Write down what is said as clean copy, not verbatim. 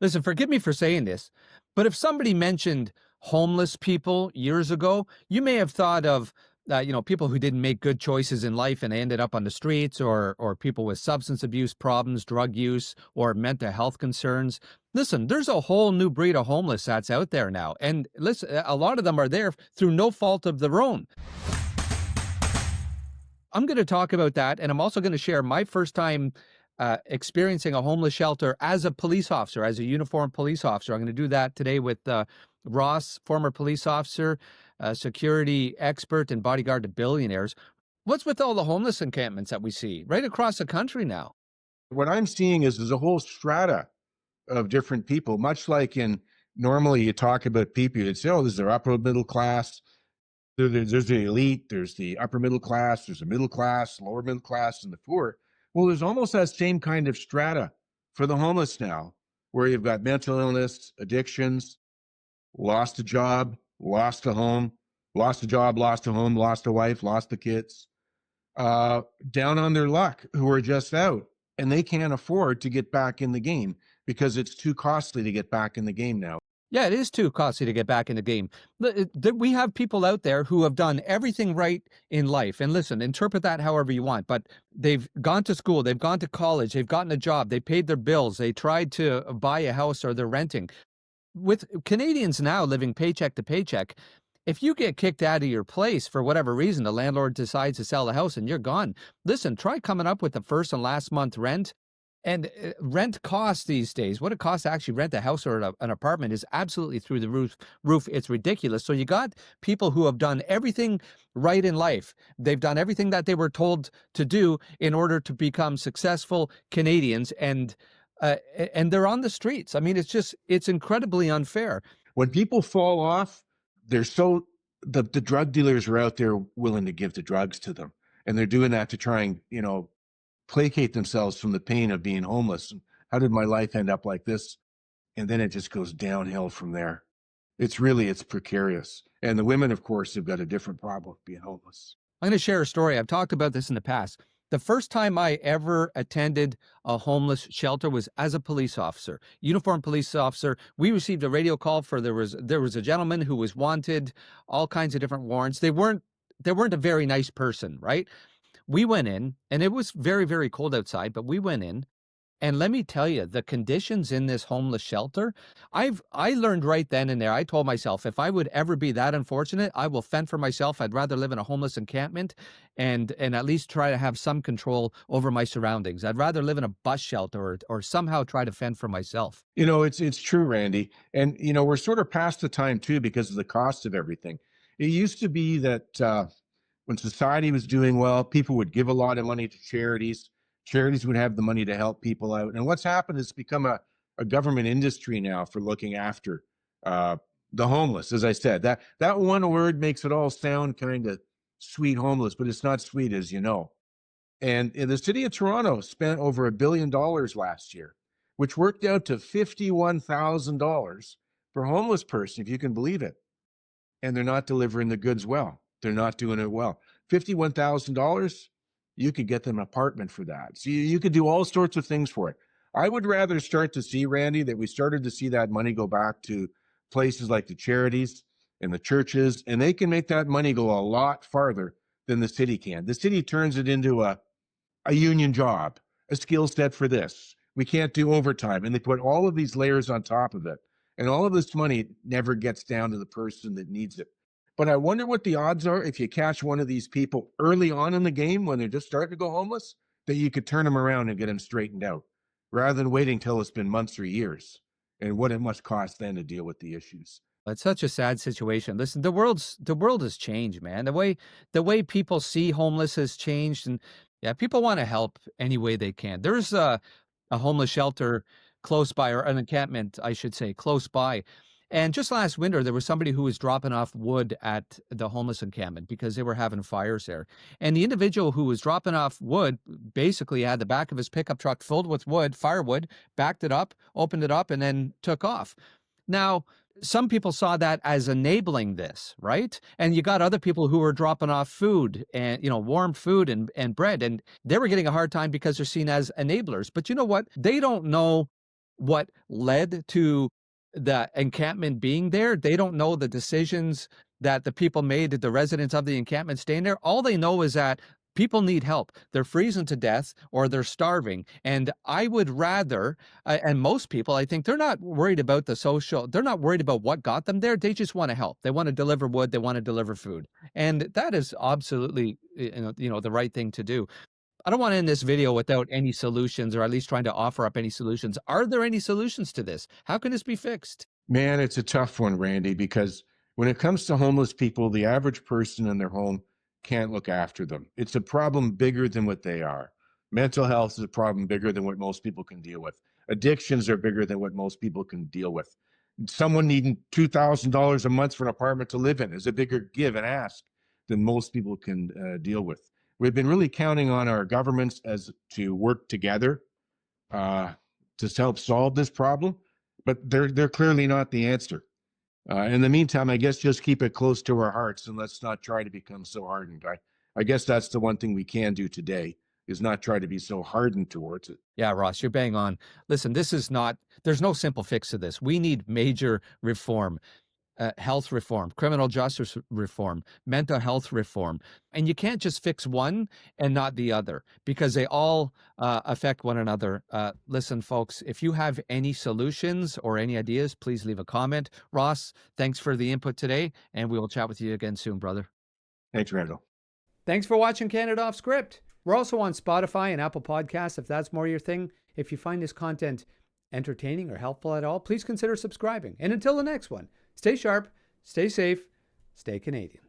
Listen, forgive me for saying this, but if somebody mentioned homeless people years ago, you may have thought of people who didn't make good choices in life and ended up on the streets, or people with substance abuse problems, drug use, or mental health concerns. Listen, there's a whole new breed of homeless that's out there now, and listen, a lot of them are there through no fault of their own. I'm going to talk about that, and I'm also going to share my first time experiencing a homeless shelter as a police officer, as a uniformed police officer. I'm going to do that today with Ross, former police officer, security expert, and bodyguard to billionaires. What's with all the homeless encampments that we see right across the country now? What I'm seeing is there's a whole strata of different people, much like in normally you talk about people, you'd say, oh, there's the upper middle class, there's the elite, there's the upper middle class, there's the middle class, lower middle class, and the poor. Well, there's almost that same kind of strata for the homeless now, where you've got mental illness, addictions, lost a job, lost a home, lost a job, lost a home, lost a wife, lost the kids, down on their luck, who are just out, and they can't afford to get back in the game because it's too costly to get back in the game now. Yeah, it is too costly to get back in the game. We have people out there who have done everything right in life. And listen, interpret that however you want, but they've gone to school, they've gone to college, they've gotten a job, they paid their bills, they tried to buy a house or they're renting. With Canadians now living paycheck to paycheck, if you get kicked out of your place for whatever reason, the landlord decides to sell the house and you're gone. Listen, try coming up with the first and last month rent. And rent costs these days, what it costs to actually rent a house or an apartment is absolutely through the roof. It's ridiculous. So you got people who have done everything right in life. They've done everything that they were told to do in order to become successful Canadians, and they're on the streets. I mean, it's incredibly unfair. When people fall off, the drug dealers are out there willing to give the drugs to them. And they're doing that to try and, placate themselves from the pain of being homeless. How did my life end up like this? And then it just goes downhill from there. It's precarious. And the women, of course, have got a different problem being homeless. I'm going to share a story. I've talked about this in the past. The first time I ever attended a homeless shelter was as a police officer, uniformed police officer. We received a radio call for there was a gentleman who was wanted, all kinds of different warrants. They weren't a very nice person, right? We went in, and it was very, very cold outside, but we went in, and let me tell you, the conditions in this homeless shelter, I learned right then and there. I told myself, if I would ever be that unfortunate, I will fend for myself. I'd rather live in a homeless encampment and at least try to have some control over my surroundings. I'd rather live in a bus shelter or somehow try to fend for myself. It's true, Randy. And, we're sort of past the time, too, because of the cost of everything. It used to be that when society was doing well, people would give a lot of money to charities. Charities would have the money to help people out. And what's happened is become a government industry now for looking after the homeless. As I said, that one word makes it all sound kind of sweet, homeless, but it's not sweet, as you know. And the city of Toronto spent over $1 billion last year, which worked out to $51,000 per homeless person, if you can believe it. And they're not delivering the goods well. They're not doing it well. $51,000, you could get them an apartment for that. So you could do all sorts of things for it. I would rather start to see, Randy, that we started to see that money go back to places like the charities and the churches, and they can make that money go a lot farther than the city can. The city turns it into a union job, a skill set for this. We can't do overtime. And they put all of these layers on top of it. And all of this money never gets down to the person that needs it. But I wonder what the odds are if you catch one of these people early on in the game when they're just starting to go homeless, that you could turn them around and get them straightened out rather than waiting till it's been months or years, and what it must cost then to deal with the issues. It's such a sad situation. Listen, the world has changed, man. The way people see homeless has changed, and yeah, people want to help any way they can. There's a homeless shelter close by, or an encampment, I should say, close by. And just last winter, there was somebody who was dropping off wood at the homeless encampment because they were having fires there. And the individual who was dropping off wood basically had the back of his pickup truck filled with wood, firewood, backed it up, opened it up, and then took off. Now, some people saw that as enabling this, right? And you got other people who were dropping off food and, warm food and bread, and they were getting a hard time because they're seen as enablers. But you know what? They don't know what led to the encampment being there. They don't know the decisions that the people made, the residents of the encampment staying there. All they know is that people need help. They're freezing to death or they're starving. And I would rather, and most people, I think, they're not worried about they're not worried about what got them there. They just want to help. They want to deliver wood. They want to deliver food. And that is absolutely, the right thing to do. I don't want to end this video without any solutions, or at least trying to offer up any solutions. Are there any solutions to this? How can this be fixed? Man, it's a tough one, Randy, because when it comes to homeless people, the average person in their home can't look after them. It's a problem bigger than what they are. Mental health is a problem bigger than what most people can deal with. Addictions are bigger than what most people can deal with. Someone needing $2,000 a month for an apartment to live in is a bigger give and ask than most people can deal with. We've been really counting on our governments as to work together uh, to help solve this problem, but they're clearly not the answer. In the meantime, I guess just keep it close to our hearts and let's not try to become so hardened. I guess that's the one thing we can do today is not try to be so hardened towards it. Yeah, Ross, you're bang on. Listen, there's no simple fix to this. We need major reform. Health reform, criminal justice reform, mental health reform. And you can't just fix one and not the other because they all affect one another. Listen, folks, if you have any solutions or any ideas, please leave a comment. Ross, thanks for the input today, and we will chat with you again soon, brother. Thanks, Randall. Thanks for watching Canada Off Script. We're also on Spotify and Apple Podcasts if that's more your thing. If you find this content entertaining or helpful at all, please consider subscribing. And until the next one, stay sharp, stay safe, stay Canadian.